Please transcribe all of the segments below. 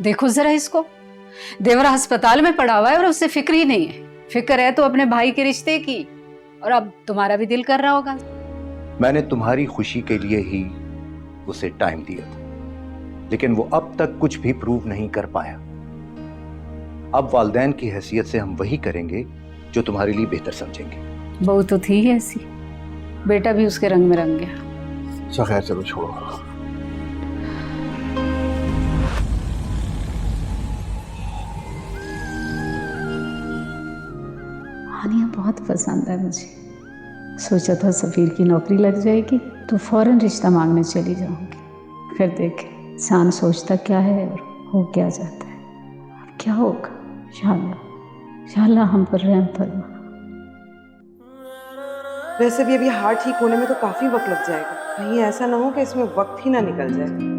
देखो जरा इसको, देवरा अस्पताल में पड़ा हुआ है और उससे फिक्र ही नहीं है। फिक्र है तो अपने भाई के रिश्ते की, और अब तुम्हारा भी दिल कर रहा होगा। मैंने तुम्हारी खुशी के लिए ही उसे टाइम दिया था, लेकिन वो अब तक कुछ भी प्रूव नहीं कर पाया। अब वालिदैन की हैसियत से हम वही करेंगे जो तुम्हारे लिए बेहतर समझेंगे। बहू तो थी ही ऐसी, बेटा भी उसके रंग में रंग गया। अच्छा खैर, चलो छोड़ो। हानिया बहुत पसंद है मुझे। सोचा था सफीर की नौकरी लग जाएगी तो फौरन रिश्ता मांगने चली जाऊंगी। फिर देखे इंसान सोचता क्या है और हो क्या जाता है। अब क्या होगा, इंशाअल्लाह हम पर रहम फरमा। वैसे भी अभी हार्ट ठीक होने में तो काफी वक्त लग जाएगा, कहीं ऐसा ना हो कि इसमें वक्त ही ना निकल जाए।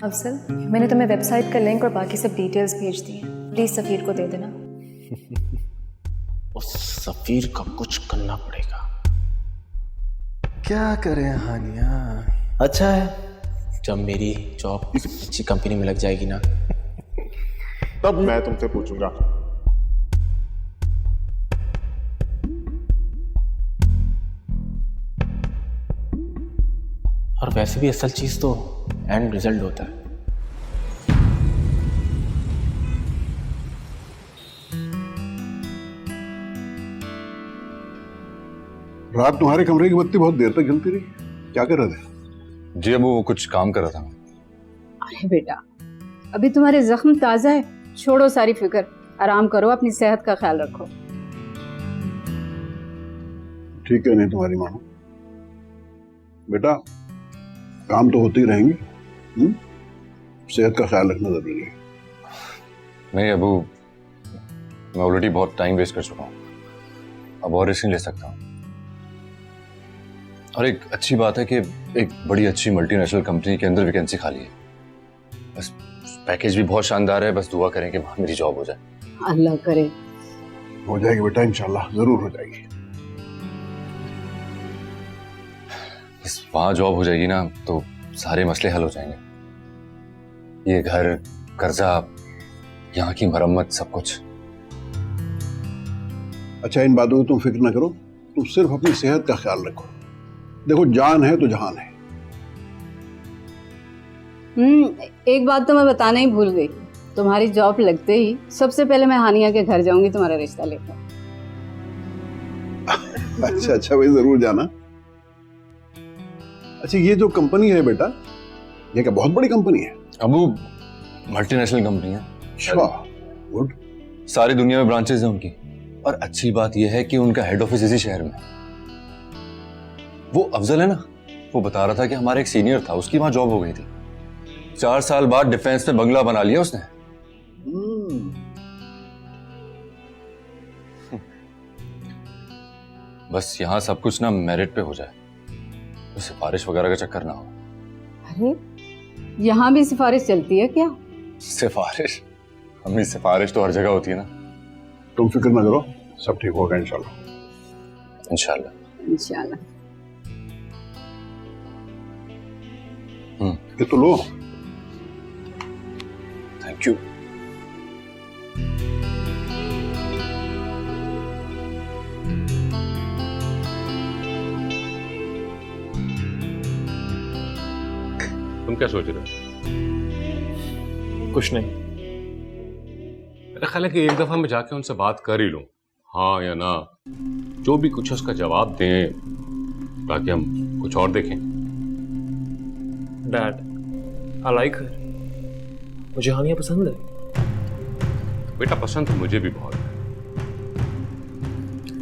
अफजल, मैंने तुम्हें वेबसाइट का लिंक और बाकी सब डिटेल्स भेज दी हैं, प्लीज सफीर को दे देना। उस सफीर का कुछ करना पड़ेगा। क्या करें हानिया? अच्छा है, जब मेरी जॉब अच्छी कंपनी में लग जाएगी ना, तब मैं तुमसे पूछूंगा। और वैसे भी असल चीज तो एंड रिजल्ट होता है। रात तुम्हारे कमरे की बत्ती बहुत देर तक जलती रही, क्या कर रहे थे? जी अबू, वो कुछ काम कर रहा था। अरे बेटा, अभी तुम्हारे जख्म ताजा है, छोड़ो सारी फिक्र, आराम करो, अपनी सेहत का ख्याल रखो। ठीक है, नहीं तुम्हारी मानो बेटा, काम तो होते ही रहेंगे, सेहत का ख्याल रखना जरूरी है। नहीं अबू, मैं ऑलरेडी बहुत टाइम वेस्ट कर चुका हूँ, अब और रिस्क नहीं ले सकता हूँ। और एक अच्छी बात है कि एक बड़ी अच्छी मल्टीनेशनल कंपनी के अंदर वैकेंसी खाली है। बस पैकेज भी बहुत शानदार है, बस दुआ करें कि वहां मेरी जॉब हो जाए। अल्लाह करे। हो जाएगी बेटा, इंशाल्लाह जरूर हो जाएगी। बस वहां जॉब हो जाएगी ना तो सारे मसले हल हो जाएंगे। ये घर, कर्जा, यहाँ की मरम्मत, सब कुछ। अच्छा, इन बातों की तुम फिक्र ना करो, तुम सिर्फ अपनी सेहत का ख्याल रखो। देखो, जान है तो जहान है। एक बात तो मैं बताना ही भूल गई, तुम्हारी जॉब लगते ही सबसे पहले मैं हानिया के घर जाऊंगी तुम्हारा रिश्ता लेकर। अच्छा भाई, जरूर जाना। अच्छा, ये जो कंपनी है बेटा, ये क्या बहुत बड़ी कंपनी है? अबू, मल्टीनेशनल कंपनी है। अच्छा, गुड। सारी दुनिया में ब्रांचेस हैं उनकी, और अच्छी बात यह है कि उनका हेड ऑफिस इसी शहर में है। वो अफजल है ना, वो बता रहा था कि हमारा एक सीनियर था, उसकी वहां जॉब हो गई थी। 4 साल बाद डिफेंस में बंगला बना लिया उसने। बस यहाँ सब कुछ ना मेरिट पे हो जाए, तो सिफारिश वगैरह का चक्कर ना हो। अरे, यहाँ भी सिफारिश चलती है क्या? सिफारिश? हमें सिफारिश तो हर जगह होती है ना। तुम फिक्र ना करो, सब ठीक होगा इंशाल्लाह। इंशाल्लाह। इंशाल्लाह। ये तो लो। Thank you. तुम क्या सोच रहे हो? कुछ नहीं। मेरा ख्याल है कि एक दफा मैं जाके उनसे बात कर ही लूं, हाँ या ना, जो भी कुछ है उसका जवाब दें, ताकि हम कुछ और देखें। डैड, आई लाइक हर। मुझे हानिया पसंद है। बेटा, पसंद तो मुझे भी बहुत है,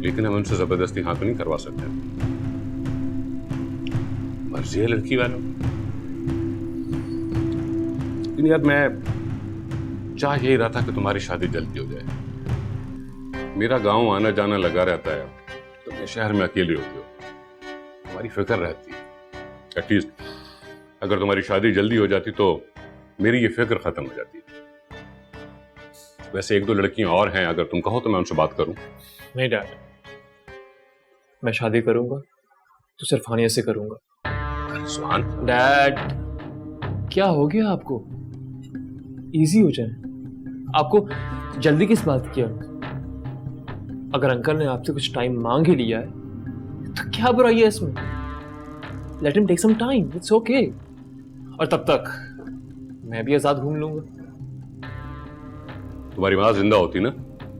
लेकिन हम उनसे जबरदस्ती हाँ तो नहीं करवा सकते। मर्जी है लड़की वालों। लेकिन यार, मैं चाह यही रहा था कि तुम्हारी शादी जल्दी हो जाए। मेरा गांव आना जाना लगा रहता है, तुम शहर में अकेले होते हो, तुम्हारी फिक्र रहती है। एटलीस्ट अगर तुम्हारी शादी जल्दी हो जाती तो मेरी ये फिक्र खत्म हो जाती। वैसे 1-2 लड़कियां और हैं, अगर तुम कहो तो मैं उनसे बात करूं। नहीं डैड, मैं शादी करूंगा तो सिर्फ हानिया से करूंगा। सुहान, डैड, क्या हो गया आपको? इजी हो जाए। आपको जल्दी किस बात की है? अगर अंकल ने आपसे कुछ टाइम मांग ही लिया है तो क्या बुराई है इसमें? Let him take some time, it's okay. और तब तक मैं भी आजाद घूम लूंगा। तुम्हारी माँ जिंदा होती ना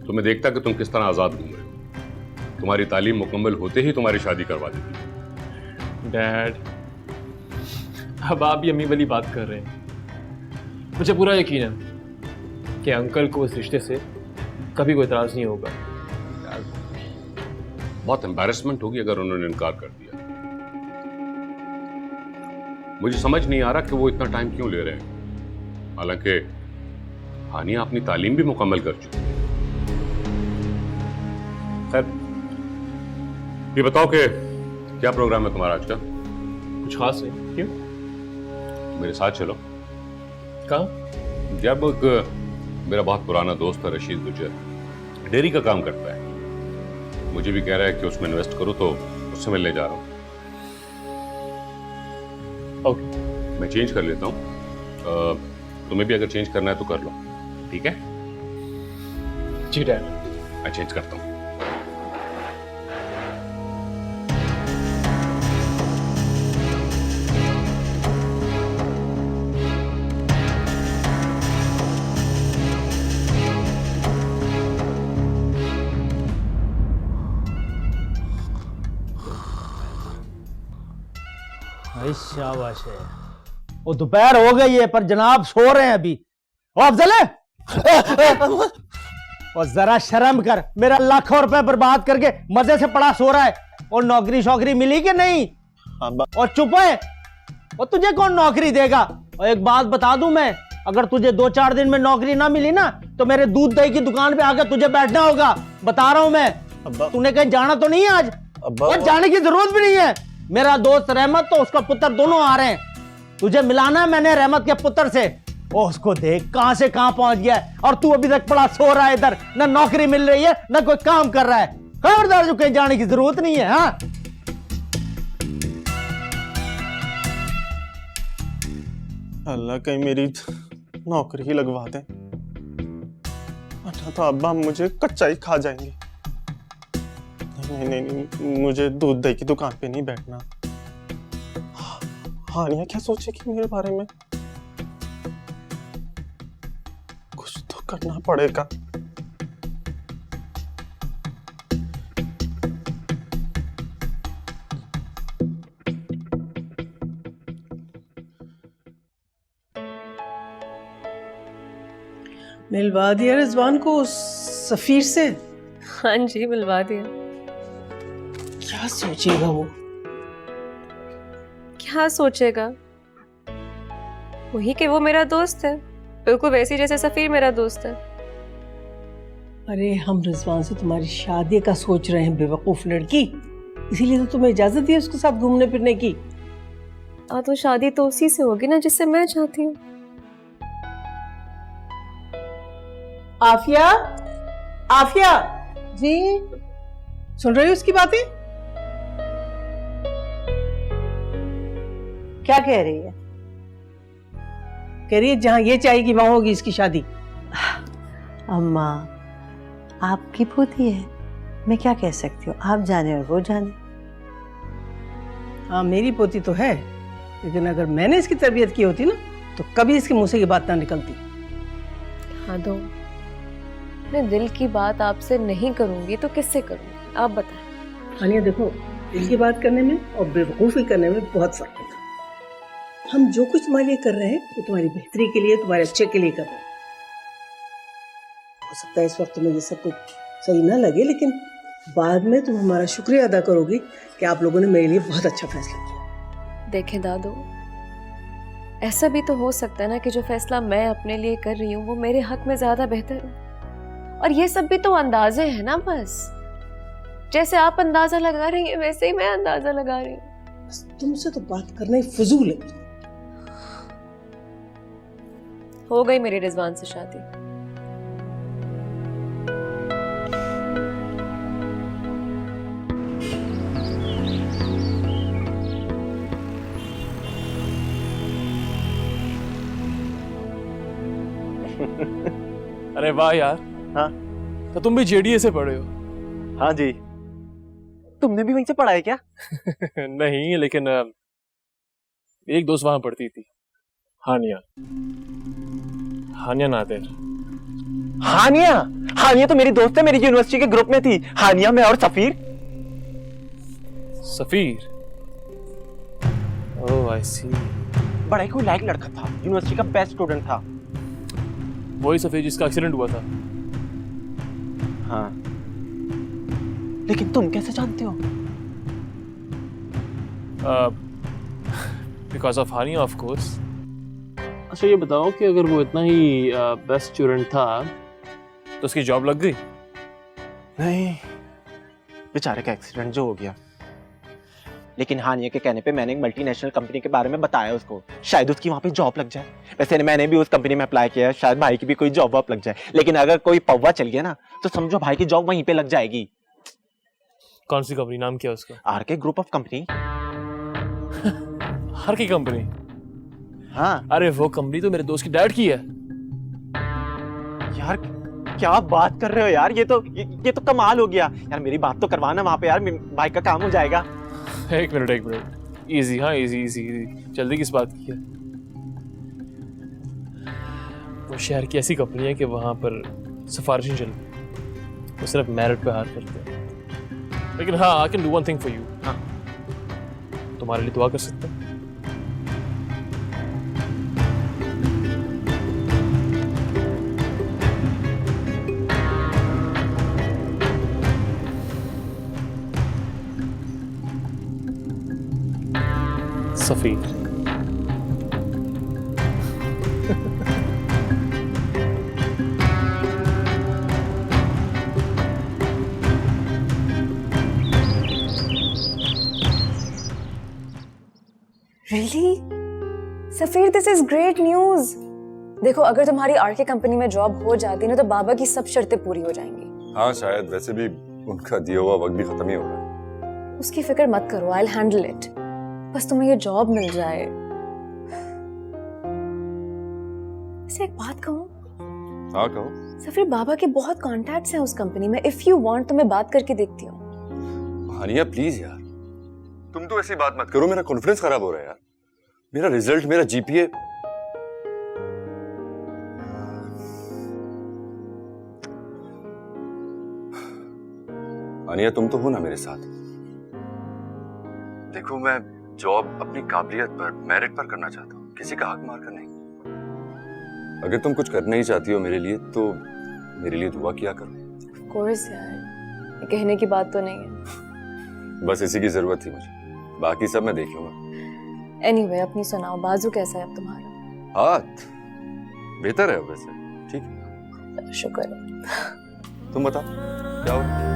तो मैं देखता कि तुम किस तरह आजाद घूम रहे हो। तुम्हारी तालीम मुकम्मल होते ही तुम्हारी शादी करवा देती। डैड, अब आप भी अम्मी वाली बात कर रहे हैं। मुझे पूरा यकीन है कि अंकल को इस रिश्ते से कभी कोई इतराज नहीं होगा। बहुत एम्बैरेसमेंट होगी अगर उन्होंने इनकार कर दिया। मुझे समझ नहीं आ रहा कि वो इतना टाइम क्यों ले रहे हैं, हालांकि हानिया अपनी तालीम भी मुकम्मल कर चुकी है। खैर, ये बताओ कि क्या प्रोग्राम है तुम्हारा आज का? कुछ खास नहीं। क्यों? मेरे साथ चलो। कहाँ? जब मेरा बहुत पुराना दोस्त है रशीद गुजर, डेयरी का काम करता है, मुझे भी कह रहा है कि उसमें इन्वेस्ट करो, तो उससे मिलने जा रहा हूँ। ओके, मैं चेंज कर लेता हूँ, तुम्हें भी अगर चेंज करना है तो कर लो, ठीक है? जी डैड। मैं चेंज करता हूँ। शाबाश है। वो दोपहर हो गई है पर जनाब सो रहे हैं अभी। ओ अफजल है और जरा शर्म कर, मेरा लाखों रुपए बर्बाद करके मजे से पड़ा सो रहा है। और नौकरी शौकरी मिली कि नहीं? और चुप है। और तुझे कौन नौकरी देगा? और एक बात बता दूं मैं, अगर तुझे 2-4 दिन में नौकरी ना मिली ना तो मेरे दूध दही की दुकान पे आकर तुझे बैठना होगा। बता रहा हूं मैं। तूने कहीं जाना तो नहीं है आज? और जाने की जरूरत भी नहीं है। मेरा दोस्त रहमत तो उसका पुत्र दोनों आ रहे हैं। तुझे मिलाना है मैंने रहमत के पुत्र से। ओ उसको देख कहां से कहां पहुंच गया है, और तू अभी तक पड़ा सो रहा है इधर। ना नौकरी मिल रही है ना कोई काम कर रहा है। खबरदार, जो कहीं जाने की जरूरत नहीं है। हाँ, अल्लाह कहीं मेरी नौकरी ही लगवा दे, वरना तो अब्बा मुझे कच्चा ही खा जाएंगे। नहीं नहीं नहीं, मुझे दूध दही की दुकान पे नहीं बैठना। हानिया क्या सोचेगी मेरे बारे में? कुछ तो करना पड़ेगा। मिलवा दिया रिजवान को सफीर से? हाँ जी, मिलवा दिया। क्या सोचेगा वो? क्या सोचेगा? वही कि वो मेरा दोस्त है, बिल्कुल वैसी जैसे सफीर मेरा दोस्त है। अरे हम रिजवान से तुम्हारी शादी का सोच रहे हैं, बेवकूफ लड़की। इसीलिए तो तुम्हें इजाजत दी उसके साथ घूमने फिरने की। तो शादी तो उसी से होगी ना जिससे मैं चाहती हूँ। आफिया, आफिया जी, सुन रही हो उसकी बातें? क्या कह रही है? कह रही है जहां ये चाहेगी वहां होगी इसकी शादी। अम्मा, आपकी पोती है, मैं क्या कह सकती हूँ? आप जाने और वो जाने। हाँ, मेरी पोती तो है, लेकिन अगर मैंने इसकी तरबियत की होती ना तो कभी इसके मुंह से ये बात ना निकलती। हाँ दो, मैं दिल की बात आपसे नहीं करूंगी तो किससे करूंगी? आप बताएं। हानिया देखो, दिल की बात करने में और बेवकूफ़ी करने में बहुत फर्क है। हम जो कुछ तुम्हारे लिए कर रहे हैं वो तुम्हारी बेहतरी के लिए, तुम्हारे अच्छे के लिए कर रहे हैं। हो सकता है इस वक्त तुम्हें ये सब कुछ सही ना लगे, लेकिन बाद में तुम हमारा शुक्रिया अदा करोगी कि आप लोगों ने मेरे लिए बहुत अच्छा फैसला किया। देखें दादू, ऐसा भी तो हो सकता है ना कि जो फैसला मैं अपने लिए कर रही हूँ वो मेरे हक में ज्यादा बेहतर हो। और ये सब भी तो अंदाजे हैं ना, बस जैसे आप अंदाजा लगा रही हैं वैसे ही मैं अंदाजा लगा रही हूँ। तुमसे तो बात करना ही फजूल है। हो गई मेरी रिजवान से शादी। अरे वाह यार। हाँ तो तुम भी जेडीए से पढ़े हो? हाँ जी। तुमने भी वहीं से पढ़ा है क्या? नहीं, लेकिन एक दोस्त वहां पढ़ती थी, हानिया। हानिया नादिर। हानिया? हानिया तो मेरी दोस्त है, मेरी यूनिवर्सिटी के ग्रुप में थी। हानिया, मैं और सफीर। सफीर? ओह आई सी। बड़ा ही कोई लायक लड़का था, यूनिवर्सिटी का बेस्ट स्टूडेंट था। वही सफीर जिसका एक्सीडेंट हुआ था? हाँ। लेकिन तुम कैसे जानते हो? Because of Haniya of course. अच्छा ये बताओ कि अगर वो इतना ही बेस्ट स्टूडेंट था तो उसकी जॉब लग गई? नहीं, बेचारे का एक्सीडेंट जो हो गया। लेकिन हानिया के कहने पे मैंने एक मल्टीनेशनल कंपनी के बारे में बताया उसको, शायद उसकी वहां पे जॉब लग जाए। वैसे मैंने भी उस कंपनी में अप्लाई किया है, शायद भाई की भी कोई जॉब वॉब लग जाए। लेकिन अगर कोई पौवा चल गया ना तो समझो भाई की जॉब वहीं पे लग जाएगी। कौन सी कंपनी? नाम क्या उसका? RK group of company. हर की कंपनी? हाँ। अरे वो कंपनी तो मेरे दोस्त की डैड की है। यार क्या बात कर रहे हो यार, ये तो कमाल हो गया यार। मेरी बात तो करवाना वहां पे यार, भाई का काम हो जाएगा। एक मिनट। इजी, हाँ इजी। जल्दी किस बात की है? वो शहर की ऐसी कंपनी है कि वहां पर सिफारिशें चलती, वो सिर्फ मेरिट पे हायर करते हैं। लेकिन हाँ, I can do one thing for you. हाँ, तुम्हारे लिए दुआ कर सकता हूँ। Safeer. Really? Safeer, this is great news. देखो, अगर तुम्हारी आरके कंपनी में जॉब हो जाती ना तो बाबा की सब शर्तें पूरी हो जाएंगी। हाँ शायद, वैसे भी उनका दिया हुआ वक्त भी खत्म ही हो रहा है। उसकी फिक्र मत करो, आई विल हैंडल इट। बस तुम्हें ये जॉब मिल जाए। इसे एक बात कहूँ? हाँ कहो। सफीर, बाबा के बहुत कॉन्टैक्ट्स हैं उस कंपनी में। इफ यू वांट तो मैं बात करके देखती हूँ। हानिया प्लीज यार, तुम तो ऐसी बात मत करो, मेरा कॉन्फिडेंस खराब हो रहा है यार। मेरा रिजल्ट, मेरा जीपीए। हानिया तुम तो हो ना मेरे साथ। देखो मैं जॉब अपनी काबिलियत पर, मेरिट पर करना चाहता हूँ, किसी का हक मार कर नहीं। अगर तुम कुछ करना ही चाहती हो मेरे लिए तो मेरे लिए दुआ किया करो। ऑफ कोर्स यार, ये कहने की बात तो नहीं है। बस इसी की जरूरत थी मुझे, बाकी सब मैं देख लूंगा। एनीवे, अपनी सुनाओ, बाजू कैसा है अब तुम्हारा? हाथ बेहतर है वैसे, ठीक है। शुक्र है। तुम बताओ क्या हो रहा है?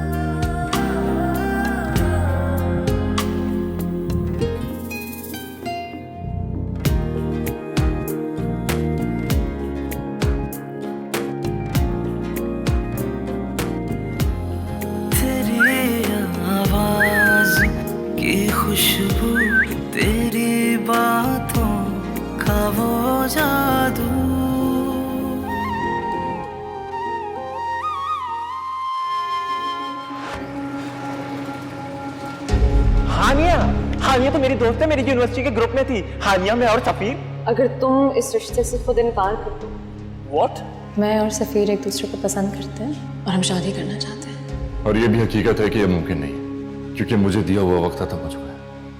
खुशबू, तेरी बातों का वो जादू। हानिया तो मेरी दोस्त है, मेरी यूनिवर्सिटी के ग्रुप में थी। हानिया, मैं और सफीर। अगर तुम इस रिश्ते से खुद इनकार कर दो। What? मैं और सफीर एक दूसरे को पसंद करते हैं और हम शादी करना चाहते हैं। और ये भी हकीकत है कि यह मुमकिन नहीं, क्योंकि मुझे दिया हुआ वक्त खत्म हो चुका है।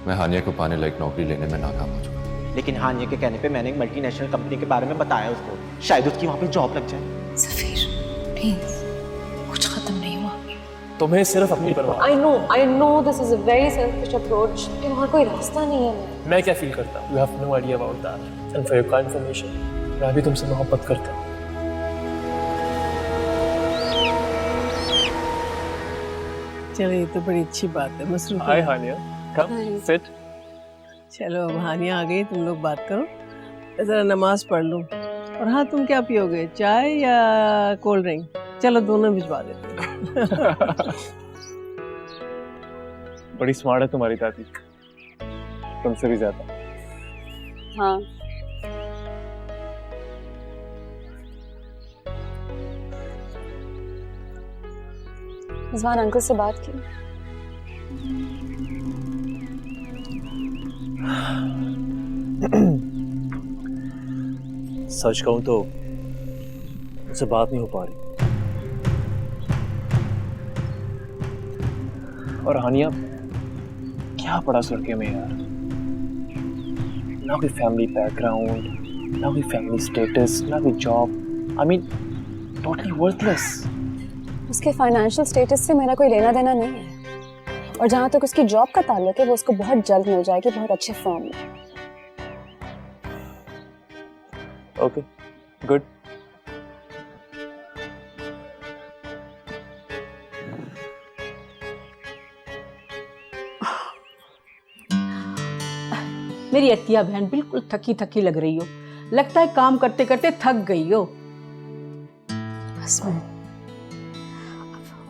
मैं हानिया को पाने लायक नौकरी लेने में नाकाम हो चुका। लेकिन हानिया के कहने पे मैंने एक मल्टीनेशनल कंपनी के बारे में बताया उसको, शायद उसकी वहां पे जॉब लग जाए। सफीर प्लीज, कुछ खत्म नहीं हुआ। तुम्हें सिर्फ अपनी परवाह। I know this is a very selfish approach, लेकिन और कोई रास्ता नहीं है। मैं क्या फील करता हूँ, you have no idea about that. And for your confirmation, मैं भी तुमसे मोहब्बत करता हूँ। चलो ये तो बड़ी अच्छी बात है। मसरूफ हाय हानिया, come sit. चलो अब हानिया आ गई, तुम लोग बात करो। जरा नमाज पढ़ लो। और हाँ, तुम क्या पियोगे, चाय या कोल्ड ड्रिंक? चलो दोनों भिजवा देते हैं। बड़ी स्मार्ट है तुम्हारी दादी, तुमसे भी ज्यादा। हाँ। रिजवान अंकल से बात की? सच कहूं तो उससे बात नहीं हो पा रही। और हानिया, क्या पड़ा इस लड़के में यार। ना कोई फैमिली बैकग्राउंड, ना कोई फैमिली स्टेटस, ना कोई job. I mean totally worthless. उसके फाइनेंशियल स्टेटस से मेरा कोई लेना देना नहीं है, और जहाँ तक उसकी जॉब का ताल्लुक है वो उसको बहुत जल्द मिल जाएगी, बहुत अच्छे फर्म में। Okay, good. मेरी अतिया बहन बिल्कुल थकी थकी लग रही हो, लगता है काम करते करते थक गई हो। बस मैं,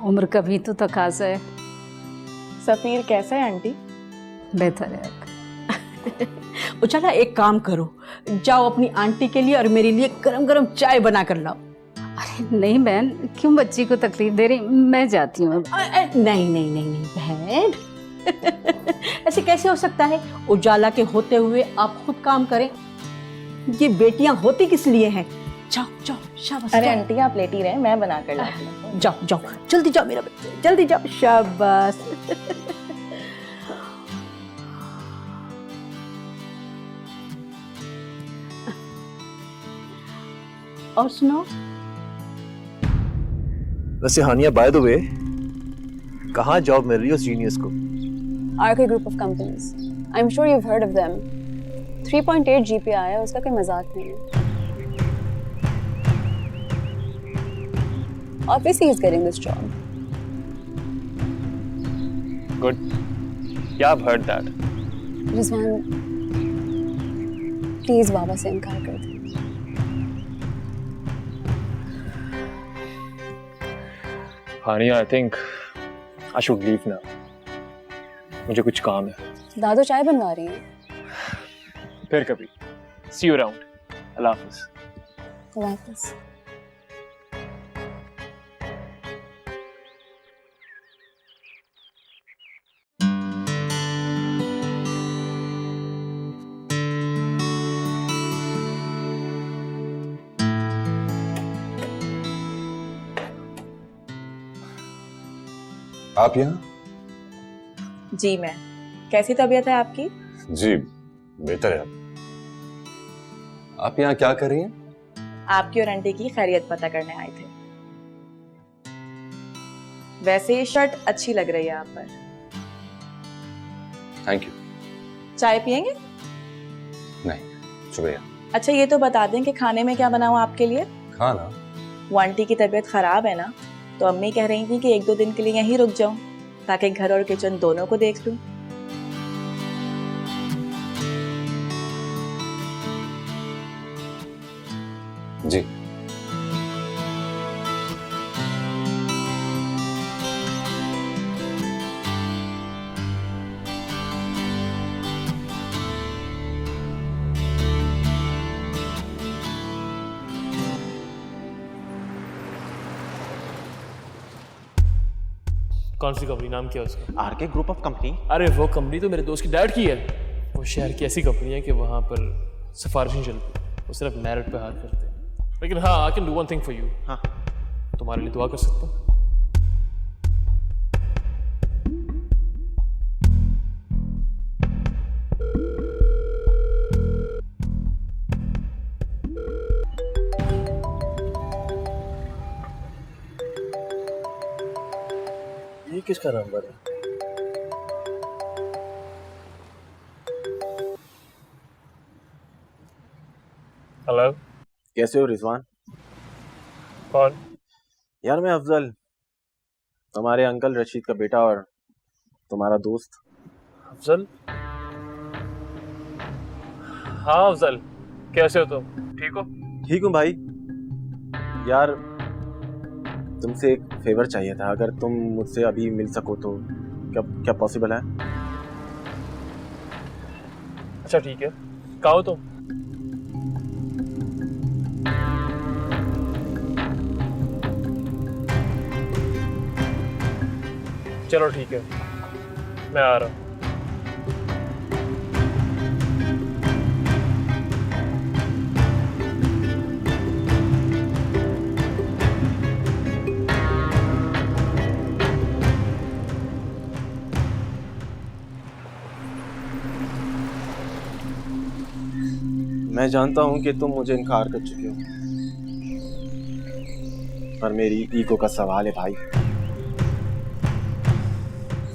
उम्र का भी तो तकाजा है। सफीर कैसा है आंटी? बेहतर है। चला एक काम करो, जाओ अपनी आंटी के लिए और मेरे लिए गरम गरम चाय बना कर लाओ। अरे नहीं बहन, क्यों बच्ची को तकलीफ दे रही, मैं जाती हूँ। नहीं नहीं नहीं नहीं बहन, ऐसे कैसे हो सकता है? उजाला के होते हुए आप खुद काम करें। ये बेटियां होती किस लिए हैं? जाओ जाओ, शाबाश। अरे आंटी आप लेटी रहे, मैं बना कर लाती हूँ। जाओ जाओ, जल्दी जाओ मेरा बच्चा, जल्दी जाओ, शाबाश। और सुनो। वैसे हानिया, बाय द वे, कहाँ जॉब मिल रही है उस जीनियस को? RK Group of Companies. I'm sure you've heard of them. 3.8 GPA आया, उसका कोई मजाक नहीं है। Obviously he's getting this job. Good. Yeah, I've heard that. Rizwan, please बाबा से इनकार कर दे। हानिया, I think I should leave now. मुझे कुछ काम है। दादू चाय बनवा रही है। फिर कभी। See you around. अल्लाह हाफिज। अल्लाह हाफिज। आप यहाँ? जी मैं। कैसी तबीयत है आपकी? जी बेहतर है। आप यहाँ क्या कर रही हैं? आपकी और आंटी की खैरियत पता करने आए थे। वैसे ये शर्ट अच्छी लग रही है आप पर। Thank you. चाय पियेंगे? नहीं शुक्रिया। अच्छा ये तो बता दें कि खाने में क्या बनाऊं आपके लिए? खाना? वो आंटी की तबीयत खराब है ना, तो अम्मी कह रही थी कि 1-2 दिन के लिए यहीं रुक जाऊं ताकि घर और किचन दोनों को देख लूं। जी। कौन सी कंपनी? नाम क्या है उसका? RK group of company. अरे वो कंपनी तो मेरे दोस्त की डैड की है। वो शहर की ऐसी कंपनी है कि वहाँ पर सिफारिशें चलती, वो सिर्फ मेरिट पे हाथ करते हैं। लेकिन हाँ, I can do one thing for you. हाँ, तुम्हारे लिए दुआ कर सकता हूँ। ये किसका नंबर है? हेलो, कैसे हो रिजवान? कौन? यार मैं अफजल, तुम्हारे अंकल रशीद का बेटा और तुम्हारा दोस्त। अफजल? हाँ अफजल, कैसे हो तुम? ठीक हो? ठीक हूँ भाई। यार तुमसे एक फेवर चाहिए था, अगर तुम मुझसे अभी मिल सको तो क्या पॉसिबल है? अच्छा ठीक है, कहाँ हो तुम? चलो ठीक है, मैं आ रहा हूँ। मैं जानता हूं कि तुम मुझे इनकार कर चुके हो, पर मेरी ईगो का सवाल है भाई।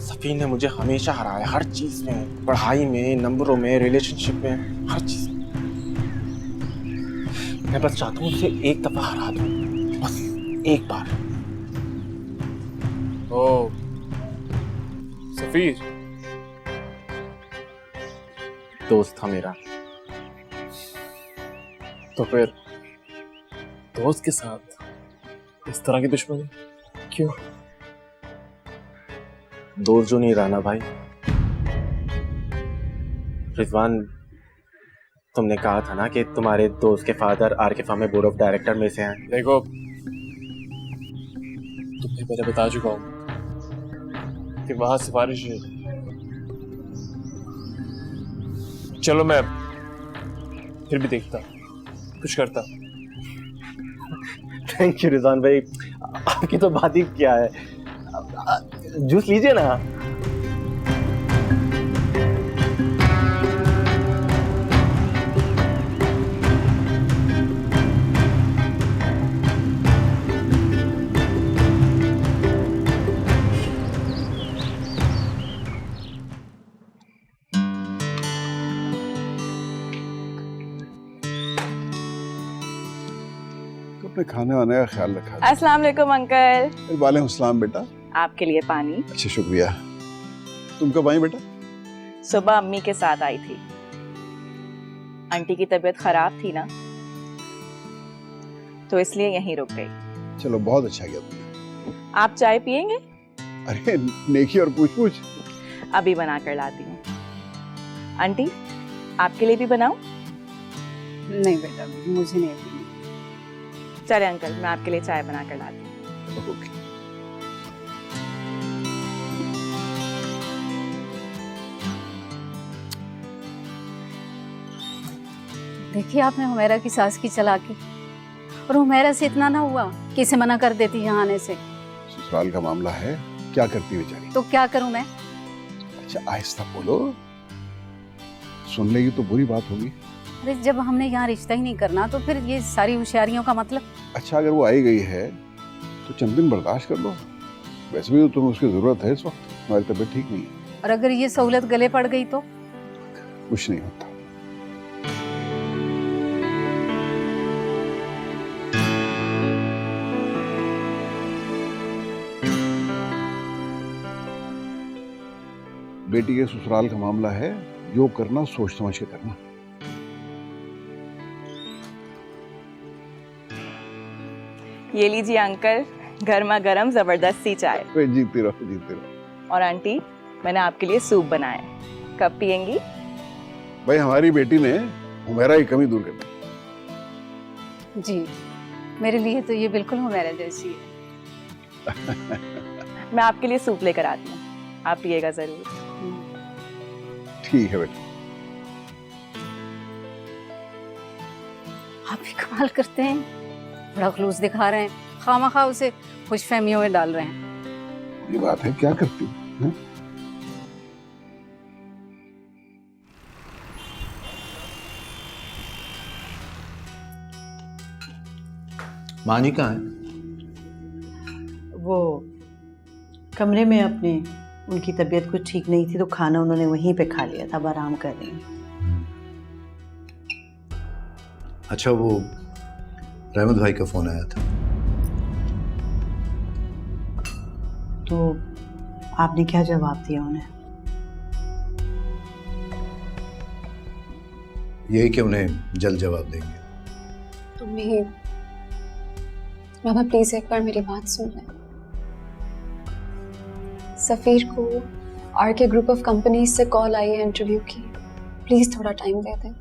सफीर ने मुझे हमेशा हराया, हर चीज में, पढ़ाई में, नंबरों में, रिलेशनशिप में, हर चीज में। मैं बस चाहता हूँ उसे एक दफा हरा दूं, बस एक बार। ओ सफीर दोस्त था मेरा। तो फिर दोस्त के साथ इस तरह की दुश्मनी क्यों? दूर जो नहीं रहना भाई। रिजवान, तुमने कहा था ना कि तुम्हारे दोस्त के फादर आर के फार्म में बोर्ड ऑफ डायरेक्टर में से हैं। देखो, तुमने पहले बता चुका हूं कि वहां सिफारिश है। चलो मैं फिर भी देखता, कुछ करता। थैंक यू रिजवान भाई, आपकी तो बात ही क्या है। जूस लीजिए ना। अपने खाने वाने का ख्याल रखा। अस्सलाम वालेकुम अंकल। वालेकुम सलाम बेटा। आपके लिए पानी। अच्छा शुक्रिया। तुम कब आई बेटा? सुबह अम्मी के साथ आई थी। आंटी की तबीयत खराब थी ना, तो इसलिए यहीं रुक गई। चलो बहुत अच्छा किया तुमने। आप चाय पियेंगे? अरे नेकी और पूछ पूछ। अभी बना कर लाती हूँ। आंटी, आपके लिए भी बनाऊं? नहीं बेटा, मुझे नहीं पीनी। चले अंकल, मैं आपके लिए चाय बना कर लाती हूँ। ओके। देखिए आपने हुमैरा की सास की चालाकी, और हुमैरा से इतना ना हुआ कि इसे मना कर देती यहाँ आने से। ससुराल का मामला है, क्या करती बेचारी? तो क्या करूं मैं? अच्छा आहिस्ता बोलो, सुन लेगी तो बुरी बात होगी। अरे जब हमने यहाँ रिश्ता ही नहीं करना तो फिर ये सारी होशियारियों का मतलब? अच्छा अगर वो आई गई है तो चंद दिन बर्दाश्त कर लो। वैसे भी तो तुम्हें उसकी जरूरत है इस वक्त, तुम्हारी तबीयत ठीक नहीं है। और अगर ये सहूलत गले पड़ गई तो? कुछ नहीं होता। बेटी के ससुराल का मामला है, जो करना सोच समझ के करना। ये लीजिए अंकल, गर्मा गर्म जबरदस्ती चाय। जीती रहो जीती रहो। और आंटी, मैंने आपके लिए सूप बनाया है, कब पियेंगी? भाई हमारी बेटी ने हुमैरा की कमी दूर कर दी। जी, मेरे लिए तो ये बिल्कुल हुमैरा जैसी है। मैं आपके लिए सूप लेकर आती हूँ, आप पिएगा जरूर। ठीक है बेटा। आप भी कमाल करते हैं, बड़ा खलूस दिखा रहे हैं, खामखा उसे खुशफहमियों में डाल रहे हैं। ये बात है, क्या करती हूँ? मानी कहाँ है? वो कमरे में अपने, उनकी तबीयत कुछ ठीक नहीं थी तो खाना उन्होंने वहीं पे खा लिया था, अब आराम कर रही हैं। अच्छा वो रहमत भाई का फोन आया था, तो आपने क्या जवाब दिया उन्हें? यही कि उन्हें जल्द जवाब देंगे। तुम्हें बाबा प्लीज एक बार मेरी बात सुन लें। सफीर को आर के ग्रुप ऑफ कंपनीज से कॉल आई है इंटरव्यू की, प्लीज थोड़ा टाइम दे दें।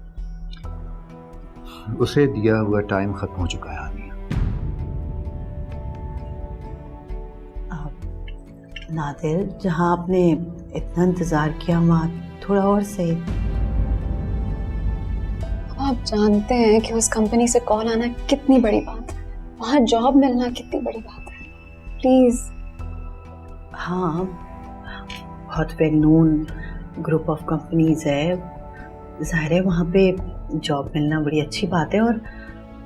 उसे दिया हुआ टाइम खत्म हो चुका है आनिया। नादिर, जहाँ आपने इतना इंतजार किया वहाँ थोड़ा और सही। आप जानते हैं कि उस कंपनी से कॉल आना कितनी बड़ी बात है, वहाँ जॉब मिलना कितनी बड़ी बात है। प्लीज। हाँ, बहुत well known group of companies है, जाहिर है वहाँ पे जॉब मिलना बड़ी अच्छी बात है और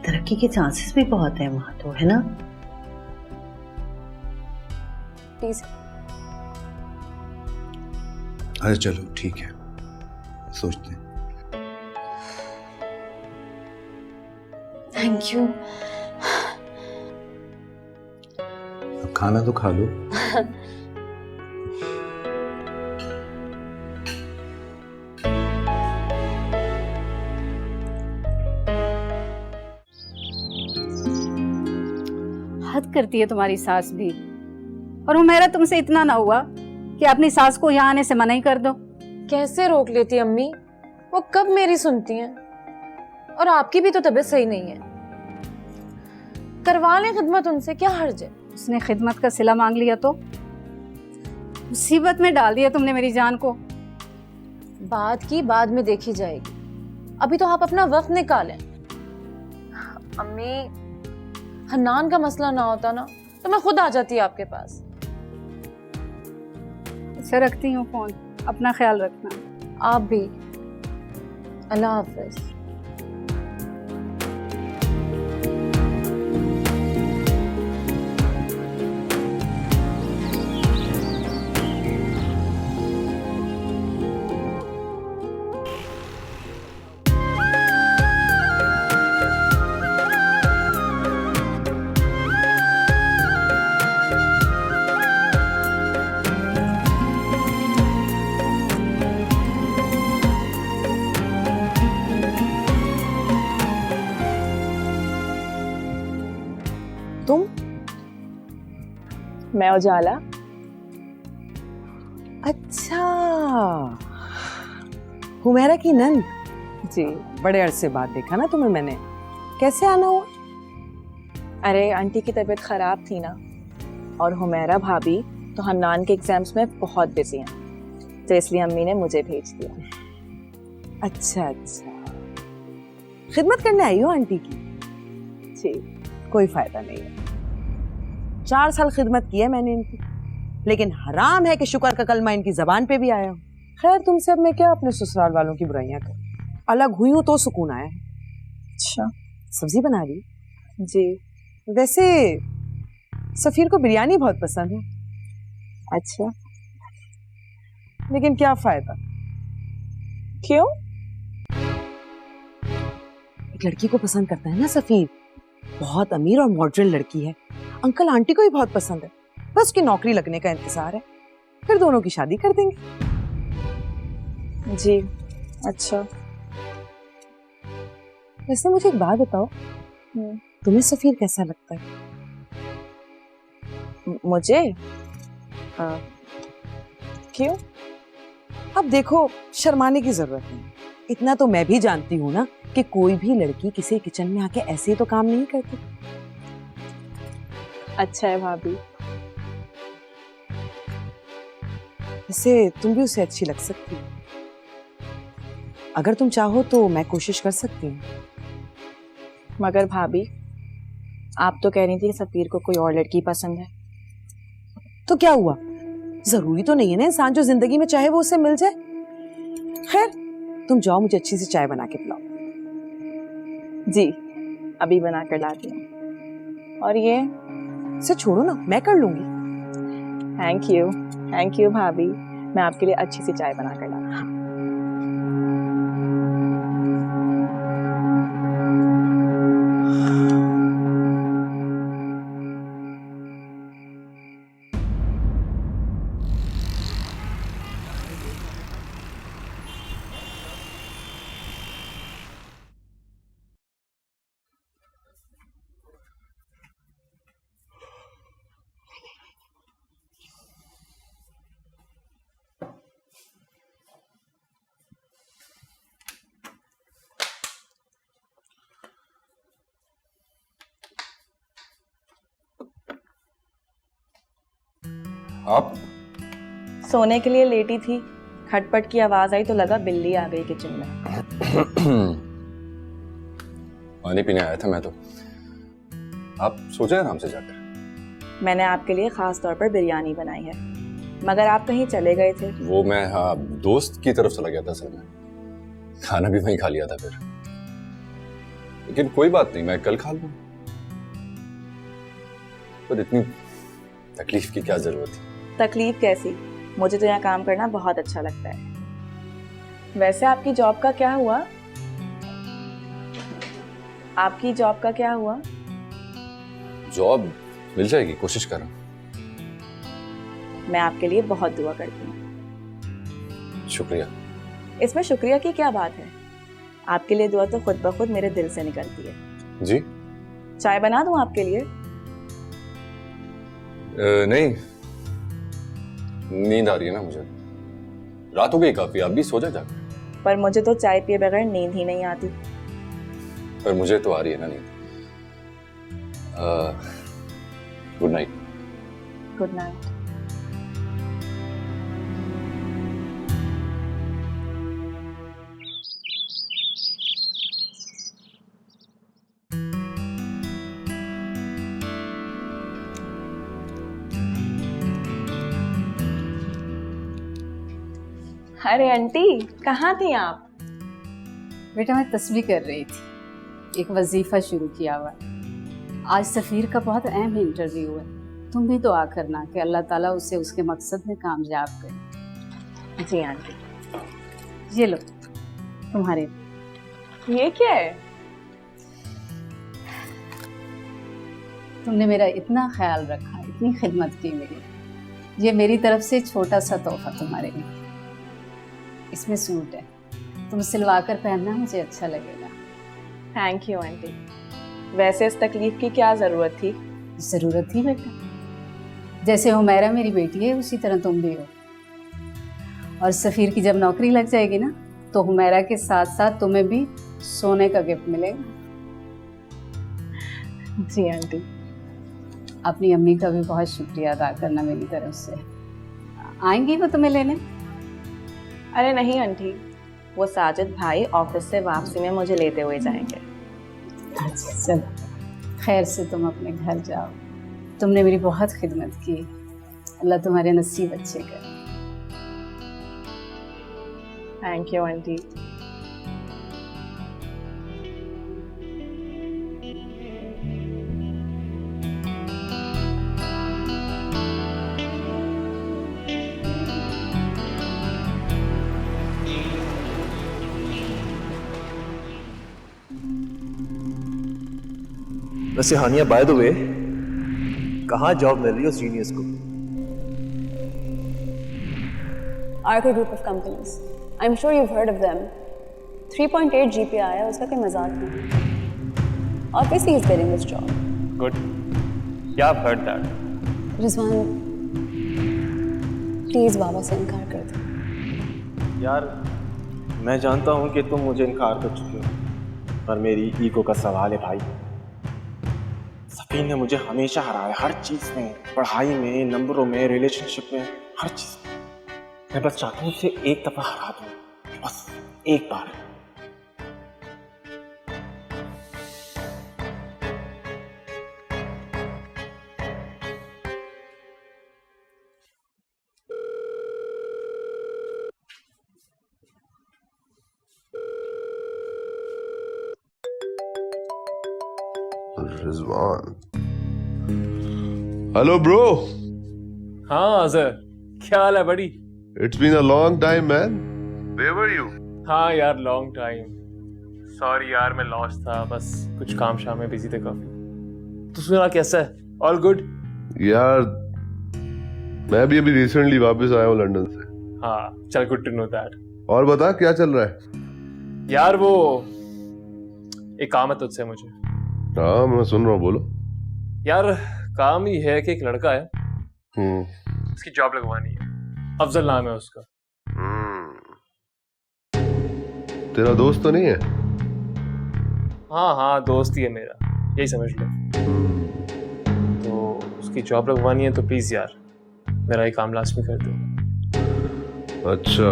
तरक्की के चांसेस भी बहुत हैं वहाँ, तो है ना? प्लीज। अरे चलो ठीक है, सोचते हैं। Thank you. अब खाना तो खा लो। हद करती है तुम्हारी सास भी। और हुमैरा, तुमसे इतना ना हुआ कि अपनी सास को यहाँ आने से मना ही कर दो? कैसे रोक लेती अम्मी, वो कब मेरी सुनती हैं। और आपकी भी तो तबीयत सही नहीं है, करवा लें खिदमत उनसे, क्या हर्ज है। उसने खिदमत का सिला मांग लिया तो मुसीबत में डाल दिया तुमने मेरी जान को। बात की बाद में देखी जाएगी, अभी तो आप अपना वक्त निकालें। अम्मी, हन्नान का मसला ना होता ना तो मैं खुद आ जाती आपके पास। अच्छा, रखती हूँ फोन, अपना ख्याल रखना। आप भी। अल्लाह हाफिज। तुम? मैं उजाला। अच्छा, हुमैरा की नंद जी। बड़े अरसे बाद देखा ना तुम्हें मैंने। कैसे आना हुआ? अरे आंटी की तबीयत खराब थी ना, और हुमैरा भाभी तो हन्नान के एग्जाम्स में बहुत बिजी हैं, तो इसलिए अम्मी ने मुझे भेज दिया। अच्छा अच्छा, खिदमत करने आई हो आंटी की? जी। कोई फायदा नहीं है। 4 साल खिदमत की है मैंने इनकी, लेकिन हराम है कि शुक्र का कलमा इनकी जबान पे भी आया हो। खैर, तुमसे अब मैं क्या अपने ससुराल वालों की बुराइयां कर, अलग हुई हूं तो सुकून आया है। अच्छा, सब्जी बना रही? जी। वैसे सफीर को बिरयानी बहुत पसंद है। अच्छा, लेकिन क्या फायदा? क्यों? एक लड़की को पसंद करता है ना सफीर, बहुत अमीर और मॉडर्न लड़की है। अंकल आंटी को भी बहुत पसंद है, बस उसकी नौकरी लगने का इंतजार है, फिर दोनों की शादी कर देंगे। जी। अच्छा, वैसे मुझे एक बात बताओ, तुम्हें सफीर कैसा लगता है? मुझे? हाँ। क्यों? अब देखो, शर्माने की जरूरत नहीं, इतना तो मैं भी जानती हूँ ना कि कोई भी लड़की किसी किचन में आके ऐसे ही तो काम नहीं करती। अच्छा है भाभी। वैसे तुम भी उसे अच्छी लग सकती हो, अगर तुम चाहो तो मैं कोशिश कर सकती हूँ। मगर भाभी, आप तो कह रही थी कि सफीर को कोई और लड़की पसंद है। तो क्या हुआ, जरूरी तो नहीं है ना इंसान जो जिंदगी में चाहे वो उसे मिल जाए। खैर, तुम जाओ, मुझे अच्छी सी चाय बना के पिलाओ। जी, अभी बना कर लाती हूँ। और ये इसे छोड़ो ना, मैं कर लूंगी। थैंक यू भाभी, मैं आपके लिए अच्छी सी चाय बना कर लाती हूँ। आप सोने के लिए लेटी थी, खटपट की आवाज आई तो लगा बिल्ली आ गई किचन में। पानी पीने आया था मैं तो। आप सोचे आराम से जाकर। मैंने आपके लिए खास तौर पर बिरयानी बनाई है, मगर आप कहीं चले गए थे। वो मैं दोस्त की तरफ चला गया था असल में, खाना भी वहीं खा लिया था फिर। लेकिन कोई बात नहीं, मैं कल खा लूँ। पर इतनी तकलीफ की क्या जरूरत थी? तकलीफ कैसी, मुझे तो यहाँ काम करना बहुत अच्छा लगता है। वैसे आपकी जॉब का क्या हुआ? आपकी जॉब का क्या हुआ? जॉब मिल जाएगी, कोशिश कर रहा हूँ। मैं आपके लिए बहुत दुआ करती हूँ। शुक्रिया। इसमें शुक्रिया की क्या बात है? आपके लिए दुआ तो खुद ब खुद मेरे दिल से निकलती है। जी? चाय बना दूं आपके लिए? नहीं, नींद आ रही है ना मुझे। रात हो गई काफी, आप भी सो जा जाकर। पर मुझे तो चाय पिए बगैर नींद ही नहीं आती। पर मुझे तो आ रही है ना नींद। Good night. Good night. अरे आंटी, कहाँ थी आप? बेटा मैं तस्वीर कर रही थी, एक वजीफा शुरू किया हुआ है। आज सफ़ीर का बहुत अहम इंटरव्यू है, तुम भी दुआ करना कि अल्लाह ताला उसे उसके मकसद में कामयाब करे। जी आंटी। ये लो तुम्हारे। ये क्या है? तुमने मेरा इतना ख्याल रखा, इतनी खिदमत की मेरी, ये मेरी तरफ से छोटा सा तोहफा तुम्हारे लिए। इसमें सूट है, तुम सिलवा कर पहनना, मुझे अच्छा लगेगा। Thank you aunty. वैसे इस तकलीफ की क्या जरूरत थी? जरूरत थी बेटा, जैसे हुमैरा मेरी बेटी है उसी तरह तुम भी हो। और सफ़ीर की जब नौकरी लग जाएगी ना, तो हुमैरा के साथ साथ तुम्हें भी सोने का गिफ्ट मिलेगा। जी आंटी। अपनी अम्मी का भी बहुत शुक्रिया अदा करना मेरी तरफ से। आएंगी वो तुम्हें लेने? अरे नहीं आंटी, वो साजिद भाई ऑफिस से वापसी में मुझे लेते हुए जाएंगे। अच्छा चलो, खैर से तुम अपने घर जाओ। तुमने मेरी बहुत खिदमत की, अल्लाह तुम्हारे नसीब अच्छे करे। Thank you aunty. वैसे हानिया, बाय द वे, कहाँ जॉब मिल रही हो सीनियर्स को? Arco group of companies, I am sure you've heard of them. 3.8 GPA आया, उसका कोई मजाक नहीं। Obviously he's getting this job. Good. Yeah, I've heard that. Rizwan, please बाबा से इनकार कर दो। यार, मैं जानता हूँ कि तुम मुझे इनकार कर चुके हो, पर मेरी ईगो का सवाल है भाई। सफ़ीर ने मुझे हमेशा हराया, हर चीज़ में, पढ़ाई में, नंबरों में, रिलेशनशिप में, हर चीज़ में। मैं बस चाहता हूँ उसे एक दफ़ा हरा दूँ, बस एक बार। रिजवान। Hello bro. हाँ अजहर, क्या हाल है buddy? It's been a long time man, where were you? हाँ यार, लॉन्ग टाइम। सॉरी यार, मैं लॉस्ट था, बस कुछ काम शाम में बिजी थे काफी। तू सुना कैसा है? All good? यार मैं भी अभी रिसेंटली वापस आया हूँ लंदन से। हाँ चल, गुड टू नो दैट। और बता क्या चल रहा है? यार वो एक काम है तुझसे मुझे। हाँ मैं सुन रहा हूँ, बोलो। यार काम ही है कि एक लड़का है, उसकी जॉब लगवानी है। अफजल नाम है उसका। तेरा दोस्त तो नहीं है? हाँ हाँ, दोस्त ही है मेरा, यही समझ लो। तो उसकी जॉब लगवानी है, तो प्लीज यार मेरा ये काम लास्ट में कर दो। अच्छा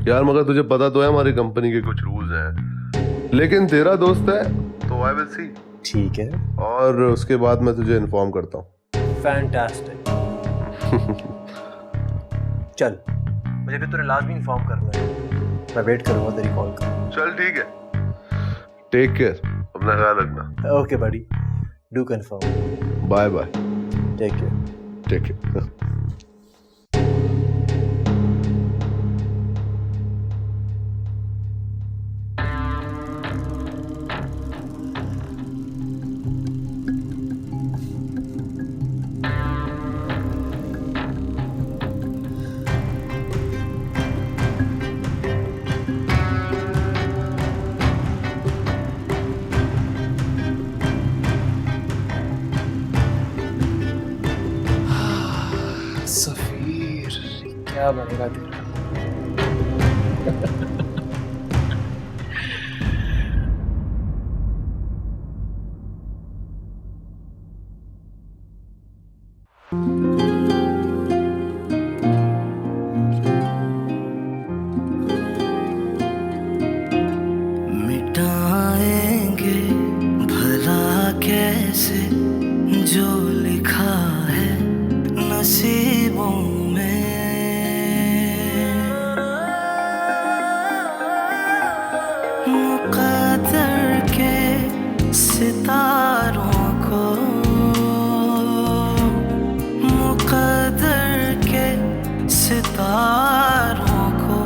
यार, मगर तुझे पता तो है हमारी कंपनी के कुछ रूल्स हैं, लेकिन तेरा दोस्त है तो आई विल सी। ठीक है, और उसके बाद मैं तुझे इन्फॉर्म करता हूँ। फैंटास्टिक। चल, मुझे भी तुझे लाजमी इन्फॉर्म करना है, मैं वेट करूंगा तेरी कॉल का। चल ठीक है, टेक केयर, अपना ख्याल रखना। Okay buddy, do confirm. Bye bye, take care. Take care. Safeer, क्या बनेगा तेरा? मिटाएंगे भला कैसे जो लिखा है नसीबों में, मुक़द्दर के सितारों को, मुक़द्दर के सितारों को